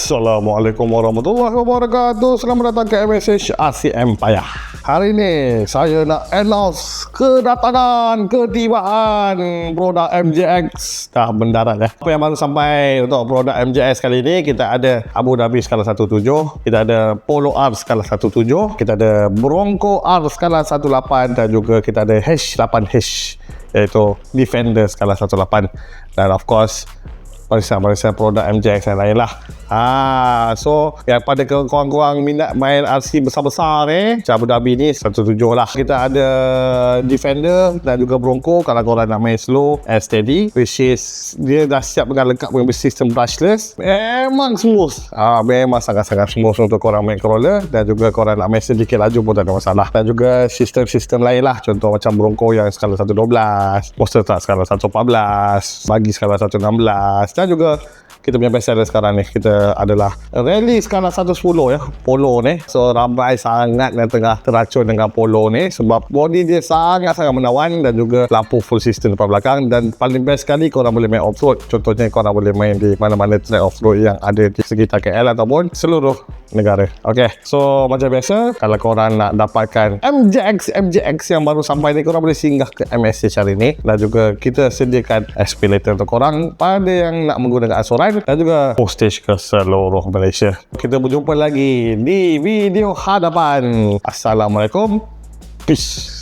Assalamualaikum warahmatullahi wabarakatuh. Selamat datang ke MSH RC Empire. Hari ini saya nak announce kedatangan, ketibaan produk MJX dah mendarat ya. Apa yang baru sampai untuk produk MJX kali ini, kita ada Abu Dhabi skala 17, kita ada Polo R skala 17, kita ada Bronco R skala 18 dan juga kita ada H8H iaitu Defender skala 18 dan of course barisan-barisan produk MJX yang lain lah. So yang pada korang-korang minat main RC besar-besar macam Abu Dhabi ni 17 lah. Kita ada Defender dan juga Bronco kalau korang nak main slow and steady, which is dia dah siap dengan lengkap dengan sistem brushless. Memang smooth. Memang sangat-sangat smooth untuk korang main crawler dan juga korang nak main sedikit laju pun tak ada masalah. Dan juga sistem-sistem lain lah, contoh macam Bronco yang skala 112, Monster Truck skala 114, Buggy skala 116 dan juga kita punya best seller sekarang ni, kita adalah Rally skala 110 ya, Polo ni. So ramai sangat yang tengah teracun dengan Polo ni sebab body dia sangat-sangat menawan dan juga lampu full system depan belakang, dan paling best sekali korang boleh main off-road. Contohnya korang boleh main di mana-mana track off-road yang ada di sekitar KL ataupun seluruh negara. Okay, so macam biasa kalau korang nak dapatkan MJX yang baru sampai ni, korang boleh singgah ke MSH hari ni, dan juga kita sediakan escalator untuk korang pada yang nak menggunakan asuran dan juga postage ke seluruh Malaysia. Kita berjumpa lagi di video hadapan. Assalamualaikum. Peace.